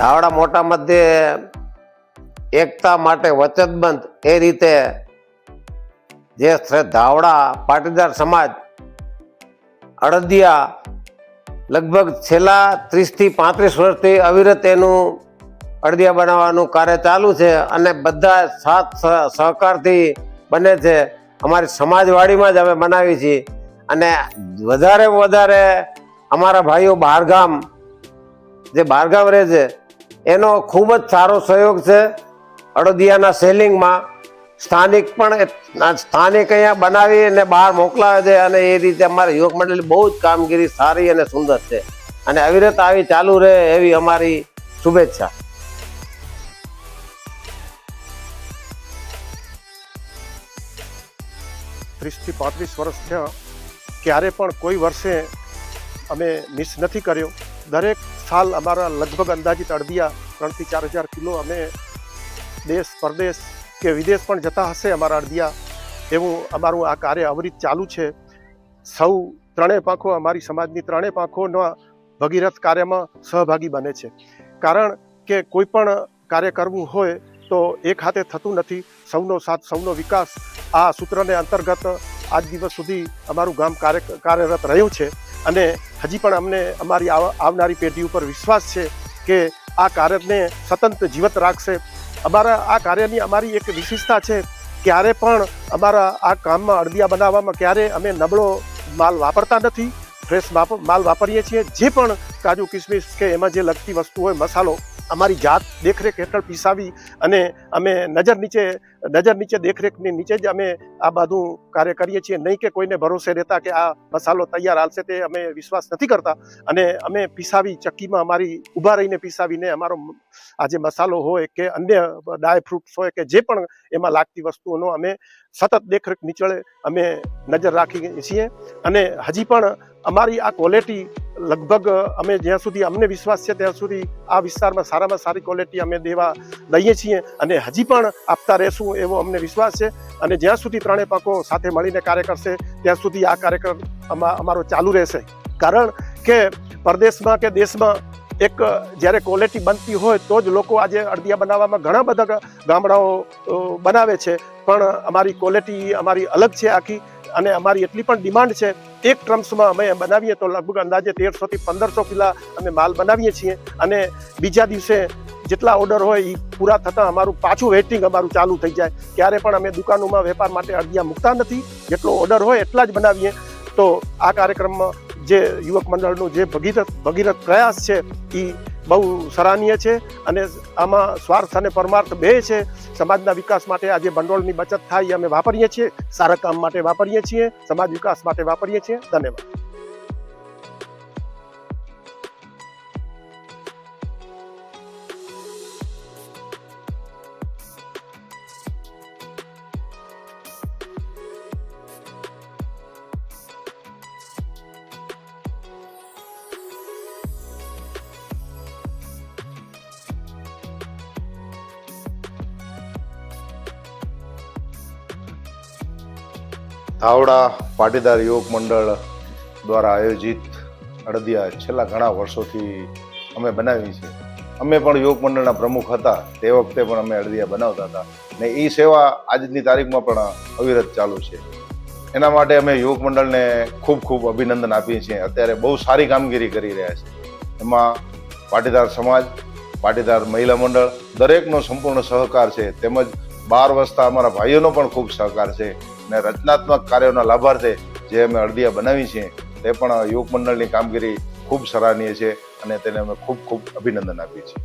ધાવડા મોટા મધ્યે એકતા માટે વચનબદ્ધ એ રીતે જે ધાવડા પાટીદાર સમાજ અડદિયા લગભગ છેલ્લા 30 થી 35 વર્ષથી અવિરત એનું અડદિયા બનાવવાનું કાર્ય ચાલુ છે અને બધા સાથ સહકારથી બને છે. અમારી સમાજવાડીમાં જ અમે બનાવી છીએ અને વધારે અમારા ભાઈઓ બહારગામ રહે છે એનો ખૂબ જ સારો સહયોગ છે અડદિયાના સેલિંગમાં. સ્થાનિક અહીંયા બનાવી અને બહાર મોકલાવે છે અને એ રીતે અમારી યુવક મંડળની બહુ જ કામગીરી સારી અને સુંદર છે અને અવિરત આવી ચાલુ રહે એવી અમારી શુભેચ્છા. 30 થી 35 વર્ષ થયા, ક્યારે પણ કોઈ વર્ષે અમે મિસ નથી કર્યો. દરેક સાલ અમારા લગભગ અંદાજિત અડદિયા 3 થી 4 હજાર કિલો અમે દેશ પરદેશ કે વિદેશ પણ જતા હશે અમારા અડદિયા. એવું અમારું આ કાર્ય અવિરત ચાલુ છે. સૌ ત્રણેય પાંખો, અમારી સમાજની ત્રણેય પાંખોના ભગીરથ કાર્યમાં સહભાગી બને છે. કારણ કે કોઈ પણ કાર્ય કરવું હોય તો એક હાથે થતું નથી. સૌનો સાથ, સૌનો વિકાસ, આ સૂત્રને અંતર્ગત આજ દિવસ સુધી અમારું ગામ કાર્યરત રહ્યું છે અને હજી પણ અમને અમારી આવનારી પેઢી ઉપર વિશ્વાસ છે કે આ કાર્યને સતત જીવત રાખશે. અમારા આ કાર્યની અમારી એક વિશેષતા છે, ક્યારે પણ અમારા આ કામમાં અડદિયા બનાવવામાં ક્યારે અમે નબળો માલ વાપરતા નથી. ફ્રેશ માલ વાપરીએ છીએ. જે પણ કાજુ કિસમિસ કે એમાં જે લગતી વસ્તુ હોય, મસાલો, અમારી જાત દેખરેખ હેઠળ પીસાવી અને અમે નજર નીચે દેખરેખની નીચે જ અમે આ બધું કાર્ય કરીએ છીએ. નહીં કે કોઈને ભરોસે રહેતા કે આ મસાલો તૈયાર હાલશે તે અમે વિશ્વાસ નથી કરતા. અને અમે પીસાવી ચક્કીમાં અમારી ઊભા રહીને પીસાવીને અમારો આ જે મસાલો હોય કે અન્ય ડ્રાય ફ્રૂટ્સ હોય કે જે પણ એમાં લાગતી વસ્તુઓનો અમે સતત દેખરેખ નીચે અમે નજર રાખીએ છીએ. અને હજી પણ અમારી આ ક્વોલિટી લગભગ અમે જ્યાં સુધી અમને વિશ્વાસ છે ત્યાં સુધી આ વિસ્તારમાં સારામાં સારી ક્વોલિટી અમે દઈએ છીએ અને હજી પણ આપતા રહેશું એવો અમને વિશ્વાસ છે. અને જ્યાં સુધી ત્રણેય પાંખો સાથે મળીને કાર્ય કરશે ત્યાં સુધી આ કાર્યક્રમ અમારો ચાલુ રહેશે. કારણ કે પરદેશમાં કે દેશમાં એક જ્યારે ક્વોલિટી બનતી હોય તો જ લોકો આજે અડદિયા બનાવવામાં ઘણા બધા ગામડાઓ બનાવે છે, પણ અમારી ક્વોલિટી અમારી અલગ છે આખી. અને અમારી એટલી પણ ડિમાન્ડ છે, એક ટ્રમ્સમાં અમે બનાવીએ તો લગભગ અંદાજે 1300 થી 1500 કિલા અમે માલ બનાવીએ છીએ અને બીજા દિવસે જેટલા ઓર્ડર હોય એ પૂરા થતાં અમારું પાછું વેઇટિંગ અમારું ચાલુ થઈ જાય. ક્યારે પણ અમે દુકાનોમાં વેપાર માટે અડદિયા મૂકતા નથી. જેટલો ઓર્ડર હોય એટલા જ બનાવીએ. તો આ કાર્યક્રમમાં જે યુવક મંડળનો જે ભગીરથ પ્રયાસ છે એ બહુ સરાહનીય છે અને આમાં સ્વાર્થ અને પરમાર્થ બે છે. સમાજના વિકાસ માટે આજે ભંડોળની બચત થાય એ અમે વાપરીએ છીએ, સારા કામ માટે વાપરીએ છીએ, સમાજ વિકાસ માટે વાપરીએ છીએ. ધન્યવાદ. ધાવડા પાટીદાર યુવક મંડળ દ્વારા આયોજિત અડદિયા છેલ્લા ઘણા વર્ષોથી અમે બનાવી છે. અમે પણ યુવક મંડળના પ્રમુખ હતા તે વખતે પણ અમે અડદિયા બનાવતા હતા ને એ સેવા આજની તારીખમાં પણ અવિરત ચાલુ છે. એના માટે અમે યુવક મંડળને ખૂબ ખૂબ અભિનંદન આપીએ છીએ. અત્યારે બહુ સારી કામગીરી કરી રહ્યા છે. એમાં પાટીદાર સમાજ, પાટીદાર મહિલા મંડળ દરેકનો સંપૂર્ણ સહકાર છે, તેમજ બહાર વસતા અમારા ભાઈઓનો પણ ખૂબ સહકાર છે. અને રચનાત્મક કાર્યોના લાભાર્થે જે અમે અડદિયા બનાવી છે તે પણ યુવક મંડળની કામગીરી ખૂબ સરાહનીય છે અને તેને અમે ખૂબ ખૂબ અભિનંદન આપીએ છીએ.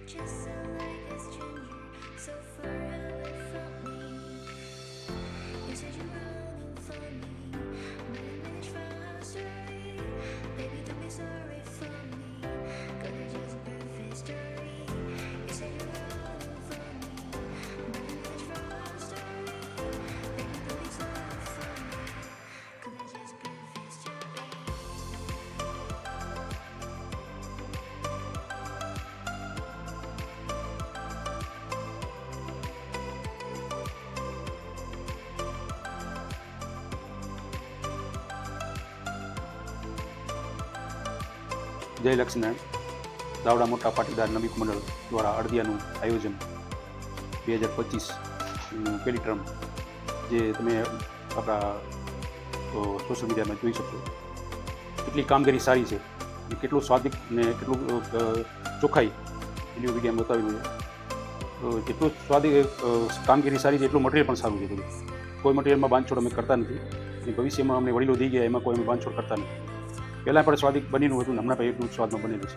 just so like a stranger, so far away from me. You said you're running for me, but I managed from sorry. Baby, don't be sorry for me, 'cause it's just a perfect story. You said you're running for me, but I managed from sorry. Baby, don't be sorry for me, 'cause it's just a perfect story. જય લક્ષ્મીનારાયણ. દાવડા મોટા પાટીદાર નમિક મંડળ દ્વારા અડદિયાનું આયોજન 2025 પહેલી term જે તમે આપણા social મીડિયામાં જોઈ શકશો. કેટલી કામગીરી સારી છે અને કેટલું સ્વાદિષ્ટ ને કેટલું ચોખ્ખાઈ એની વિડીયામાં બતાવેલું છે. જેટલું કામગીરી સારી છે એટલું મટીરિયલ પણ સારું છે. બધું કોઈ મટીરિયલમાં બાંધછોડ અમે કરતા નથી અને ભવિષ્યમાં અમને વડીલો થઈ ગયા એમાં કોઈ અમે બાંધછોડ કરતા નથી. પહેલાં પણ સ્વાદિષ્ટ બનેલું હતું ને હમણાં પણ એટલું સ્વાદમાં બનેલું છે.